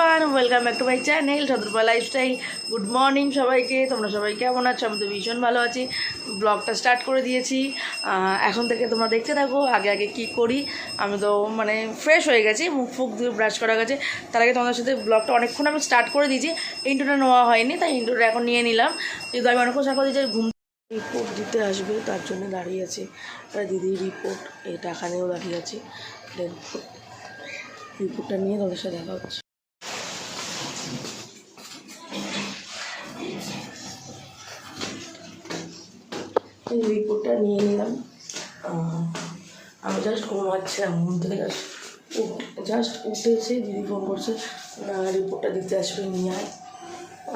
Everyone, welcome back to my channel Shatarupa lifestyle. Good morning সবাইকে। তোমরা সবাই কেমন আছো? আমি তো ভীষণ ভালো আছি। ব্লগটা স্টার্ট করে দিয়েছি। এখন থেকে তোমরা দেখতে থাকো আগে আগে কী করি। আমি তো মানে ফ্রেশ হয়ে গেছি, মুখ ফুক দিয়ে ব্রাশ করা গেছে। তার আগে তোমাদের সাথে ব্লগটা অনেকক্ষণ আমি স্টার্ট করে দিয়েছি। ইন্ট্রোটা নেওয়া হয়নি, তাই ইন্ট্রোটা এখন নিয়ে নিলাম। যেহেতু আমি অনেকক্ষণ সারা দিয়েছি, ঘুম রিপোর্ট দিতে আসবে তার জন্য দাঁড়িয়ে আছি। দিদির রিপোর্ট এই টাকা নিয়েও দাঁড়িয়ে আছি। দেন রিপোর্টটা নিয়ে তোমাদের সাথে দেখা হচ্ছে। এই রিপোর্টটা নিয়ে নিলাম। আমি জাস্ট ঘুমাচ্ছিলাম, ঘুম থেকে জাস্ট উঠেছে, দিদি ফোন করছে না রিপোর্টটা দিতে আসবে, নিয়ে আয়।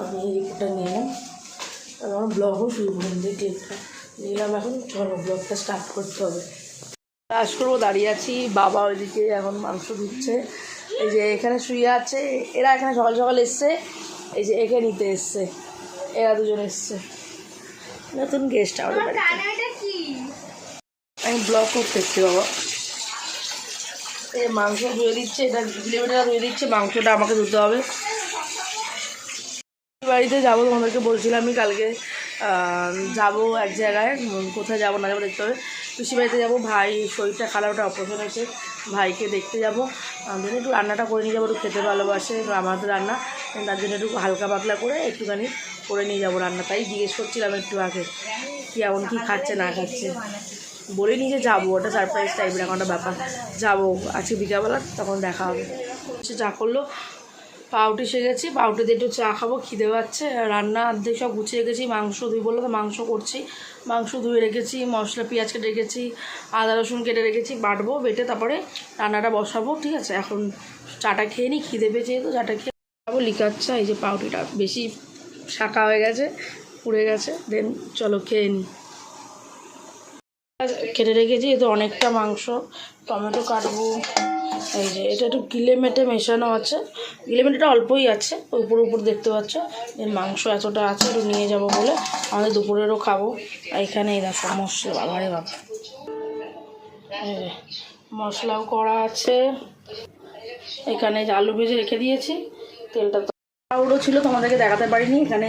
আমি এই রিপোর্টটা নিলাম। আমার ব্লগও শুরু করে দিয়ে ক্লিপটা নিলাম। এখন চলো ব্লগটা স্টার্ট করতে হবে। কাজ করবো, দাঁড়িয়ে আছি। বাবা ওইদিকে এখন মাংস দিচ্ছে। এই যে এখানে শুয়ে আছে, এরা এখানে সকাল সকাল এসছে। এই যে একে নিতে এসছে, এরা দুজন এসছে, নতুন গেস্ট আমাদের বাড়িতে। আমি ব্লগ করতে এসছি বাবা। এই মাংস ধুয়ে দিচ্ছে, এটা জিলেবিটা ধুয়ে দিচ্ছে, মাংসটা আমাকে ধুতে হবে। বাড়িতে যাবো, তোমাদেরকে বলছিলাম আমি কালকে যাবো এক জায়গায়। কোথায় যাবো না যাবো দেখতে হবে। পিসি বাড়িতে যাবো, ভাই শরীরটা খারাপ, ওটা অপারেশন হয়েছে, ভাইকে দেখতে যাবো। জন্য একটু রান্নাটা করে নিয়ে যাবো, একটু খেতে ভালোবাসে আমাদের রান্না, তার জন্য একটু হালকা পাতলা করে একটুখানি করে নিয়ে যাবো রান্না। তাই জিজ্ঞেস করছিলাম একটু আগে কি এমন কী খাচ্ছে না খাচ্ছে। বলে নিয়ে যে যাবো, ওটা সারপ্রাইজ টাইপের এখন একটা ব্যাপার। যাবো আজকে বিকালবেলা, তখন দেখা হবে। সে চা করলো, পাউটি এসে গেছি, পাউটি দিয়ে একটু চা খাবো, খিদে পাচ্ছে। রান্না অর্ধেক সব গুছিয়ে রেখেছি। মাংস ধুই বললো তো মাংস করছি, মাংস ধুয়ে রেখেছি, মশলা পেঁয়াজ কেটে রেখেছি, আদা রসুন কেটে রেখেছি, বাটবো, বেটে তারপরে রান্নাটা বসাবো। ঠিক আছে, এখন চাটা খেয়ে নিই, খিদে পেয়েছে তো চাটা খেয়ে খাবো। লিকার চা, এই যে পাউটিটা বেশি শাঁকা হয়ে গেছে, পুড়ে গেছে, দেন চলো খেয়ে নিই। কেটে রেখেছি, এতে অনেকটা মাংস, টমেটো কাটবো। এই যে এটা একটু গিলে মেটে মেশানো আছে, গিলে মেটেটা অল্পই আছে, উপর উপর দেখতে পাচ্ছ। এর মাংস এতটা আছে, একটু নিয়ে যাব বলে, আমাদের দুপুরেরও খাবো। এখানে এই দেখো মশলা, বাবারে বাবা, মশলাও করা আছে। এখানে আলু ভেজে রেখে দিয়েছি, তেলটা তো উড়ো ছিল, তোমাদেরকে দেখাতে পারিনি। এখানে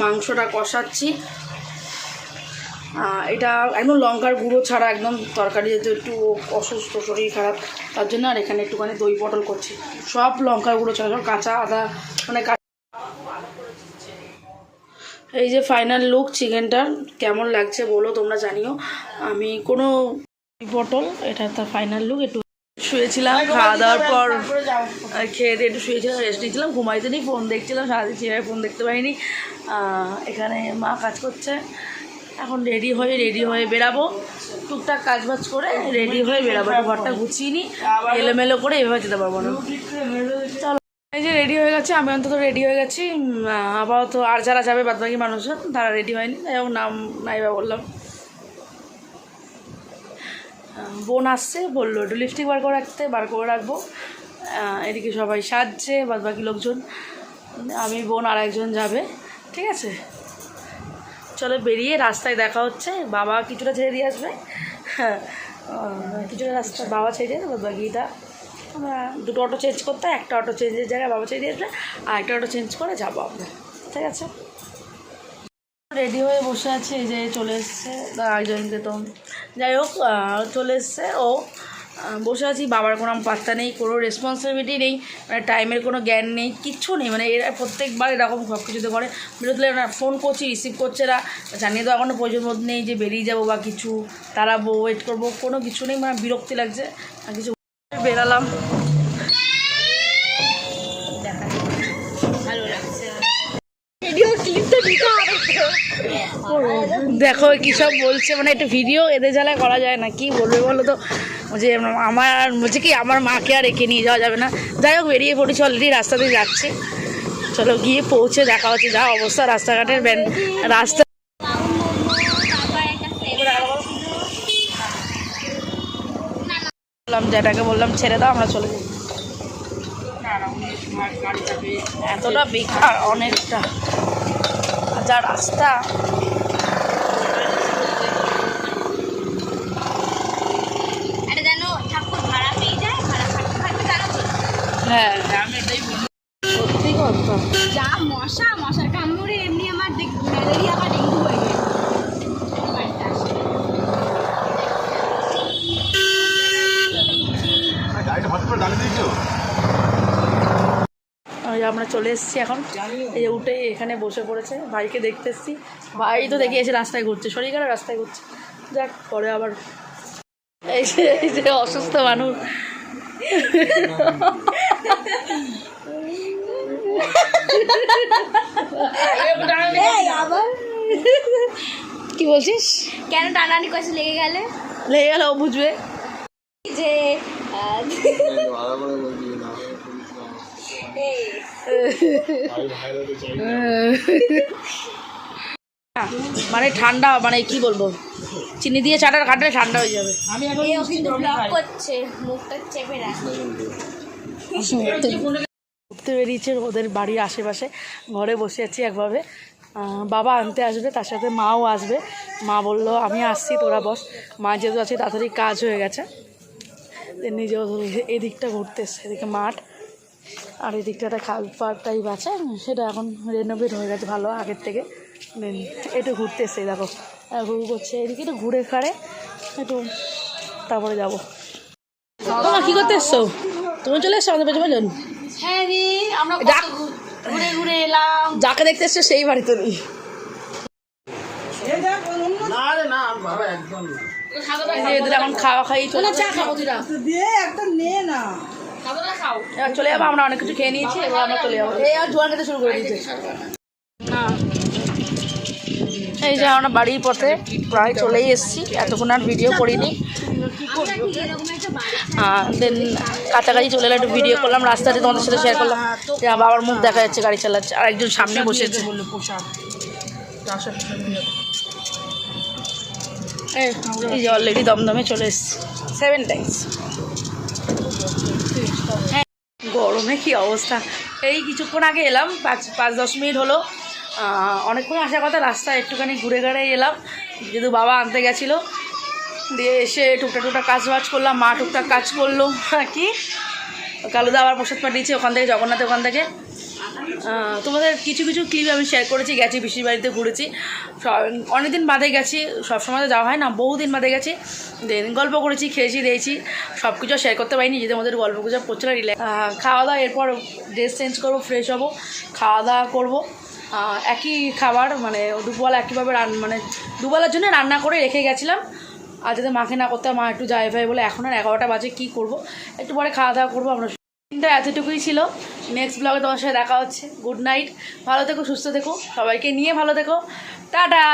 মাংসটা কষাচ্ছি। এটা একদম লঙ্কার গুঁড়ো ছাড়া একদম তরকারি, যেহেতু একটু অসুস্থ, শরীর খারাপ, তার জন্য। আর এখানে একটুখানি দই পটল করছি, সব লঙ্কার গুঁড়ো ছাড়া, সব কাঁচা আদা মানে। এই যে ফাইনাল লুক চিকেনটার, কেমন লাগছে বলো তোমরা, জানিও। আমি কোনো পটল, এটা তার ফাইনাল লুক। একটু শুয়েছিলাম, খাওয়া দাওয়ার পর খেয়ে দিয়ে একটু শুয়েছিলাম, রেস্ট নিয়েছিলাম, ঘুমাইতে নেই, ফোন দেখছিলাম সারাদিন, সেভাবে ফোন দেখতে পাইনি। এখানে মা কাজ করছে। এখন রেডি হয়ে বেরাবো, টুকটাক কাজ বাজ করে রেডি হয়ে বেরাবো। ঘরটা গুছিয়ে নিই, এলোমেলো করে এভাবে যেতে পারবো না। চলো, এই যে রেডি হয়ে গেছে, আমি অন্তত রেডি হয়ে গেছি। আপাতত আর যারা যাবে বাদবাকি মানুষজন তারা রেডি হয়নি, তাই হোক নাম নাইবা বললাম। বোন আসছে, বললো একটু লিপস্টিক বার করে রাখবো। এদিকে সবাই সাজছে, বাদবাকি লোকজন, আমি, বোন আর একজন যাবে। ঠিক আছে, চলো বেরিয়ে রাস্তায় দেখা হচ্ছে। বাবা কিছুটা ছেড়ে দিয়ে আসবে, হ্যাঁ কিছুটা রাস্তা বাবা ছেড়ে দিয়ে দেবো, বাকিটা আমরা দুটো অটো চেঞ্জ করতে, একটা অটো চেঞ্জের জায়গায় বাবা ছেড়ে দিয়ে আসবে, আর একটা অটো চেঞ্জ করে যাবো আমরা। ঠিক আছে, রেডি হয়ে বসে আছে। এই যে চলে এসছে একজনকে, তো যাই হোক চলে এসছে ও। বসে আছি, বাবার কোনো পাত্তা নেই, কোনো রেসপন্সিবিলিটি নেই, মানে টাইমের কোনো জ্ঞান নেই, কিচ্ছু নেই। মানে এরা প্রত্যেকবার এরকম সব কিছুতে করে, বিরোধী না, ফোন করছি রিসিভ করছে না, জানিয়ে তো এখনও প্রয়োজন বোধ নেই যে বেরিয়ে যাবো বা কিছু, তাড়াবো, ওয়েট করবো, কোনো কিছু নেই। মানে বিরক্তি লাগছে, আর কিছু বেরালাম। দেখো কী সব বলছে, মানে একটু ভিডিও এদের জ্বালায় করা যায় না, কি বলবে বলো তো। যে আমার বলছে কি আমার মাকে আর রেখে নিয়ে যাওয়া যাবে না। যাই হোক বেরিয়ে পড়েছি, অলরেডি রাস্তাতে যাচ্ছে। চলো গিয়ে পৌঁছে দেখা হচ্ছে। যা অবস্থা রাস্তাঘাটের, রাস্তা বললাম, যেটাকে বললাম ছেড়ে দাও, আমরা চলে যাই। এতটা বেকার, অনেকটা যা রাস্তা। হ্যাঁ যা মশার কামড়ে এমনি আমার ম্যালেরিয়া বা ডেঙ্গু হয়ে গেছে বাড়িতে আসে। আমরা চলে এসেছি এখন, এই যে উঠে এখানে বসে পড়েছে, ভাইকে দেখতে এসেছি। ভাই তো দেখে এসে রাস্তায় ঘুরছে, শরীর খারাপ রাস্তায় ঘুরছে, যাক পরে আবার এই যে অসুস্থ মানুষ। কি বলছিস? কেন টানানি কাছে লেগে গেলে? ও বুঝবে যে মানে ঠান্ডা, মানে কি বলবো, চিনি দিয়ে চাটা কাটলে ঠান্ডা হয়ে যাবে। আমি এও কিন্তু ব্লক করছে, মুখটা চেপে রাখছে। ঘুরতে বেরিয়েছে ওদের বাড়ির আশেপাশে, ঘরে বসে আছি একভাবে। বাবা আনতে আসবে, তার সাথে মাও আসবে। মা বললো আমি আসছি, তোরা বস। মা যেহেতু আছে তাড়াতাড়ি কাজ হয়ে গেছে, নিজেও এদিকটা ঘুরতে এসছে, এদিকে মাঠ, আর এদিকটা একটা খাল পাড় টাইপ আছে, সেটা এখন রেনোভেট হয়ে গেছে ভালো আগের থেকে। একটু ঘুরতে এসছে, দেখো ঘুরু করছে, এদিকে একটু ঘুরে খাড়ে একটু, তারপরে যাবো। তোমরা কী করতে এসছো? তুমি চলে এসছো আমাদের পেছনে পেছন? হ্যাঁ রে, আমরা ঘুরে ঘুরে এলাম। যাকে দেখতে এসছো সেই বাড়িতে নেই। এদের এখন খাওয়া খাই চলে, চলে যাবো আমরা, অনেক কিছু খেয়ে নিয়েছি, এবার আমরা চলে যাবো। এই আর জোয়ান খেতে শুরু করে দিয়েছে না। এই যে আমরা বাড়ির পথে প্রায় চলেই এসেছি, এতক্ষণ আর ভিডিও করিনি। দেন কাছাকাছি চলে এলাম, একটু ভিডিও করলাম, রাস্তাতে তোমাদের সাথে শেয়ার করলাম যে বাবার মুখ দেখা যাচ্ছে, গাড়ি চালাচ্ছে, আর একজন সামনে বসেছে। এই যে অলরেডি দমদমে চলে এসেছি 7 টাইমস। হ্যাঁ, গরমে কি অবস্থা। এই কিছুক্ষণ আগে এলাম, 5-10 মিনিট হলো, অনেকক্ষণ আসার কথা, রাস্তায় একটুখানি ঘুরে ঘুরে এলাম, যেহেতু বাবা আনতে গেছিলো। দিয়ে এসে টুকটাক কাজ বাজ করলাম, মা টুকটাক কাজ করলো। কি কালুদা আবার প্রসাদ পাঠিয়েছে ওখান থেকে, জগন্নাথের ওখান থেকে। তোমাদের কিছু কিছু ক্লিপ আমি শেয়ার করেছি, গেছি পিসির বাড়িতে ঘুরেছি, অনেকদিন বাদে গেছি, সবসময় তো যাওয়া হয় না, বহুদিন বাদে গেছি। দেন গল্প করেছি, খেয়েছি দিয়েছি, সব কিছু শেয়ার করতে পারিনি, যেহেতু আমাদের গল্প গুজব করছিল। খাওয়া দাওয়া, এরপর ড্রেস চেঞ্জ করবো, ফ্রেশ হবো, খাওয়া দাওয়া করবো। একই খাবার, মানে দুপুরবেলা একইভাবে মানে দুবেলার জন্য রান্না করে রেখে গেছিলাম, আর যাতে মাকে না করতে, মা একটু যাই ভাই বলে। এখন আর 11টা বাজে, কী করবো, একটু পরে খাওয়া দাওয়া করবো আমরা। দিনটা এতটুকুই ছিল। নেক্সট ব্লগে তোমার সাথে দেখা হচ্ছে। গুড নাইট, ভালো থেকো, সুস্থ থেকো, সবাইকে নিয়ে ভালো থেকো, টাটা।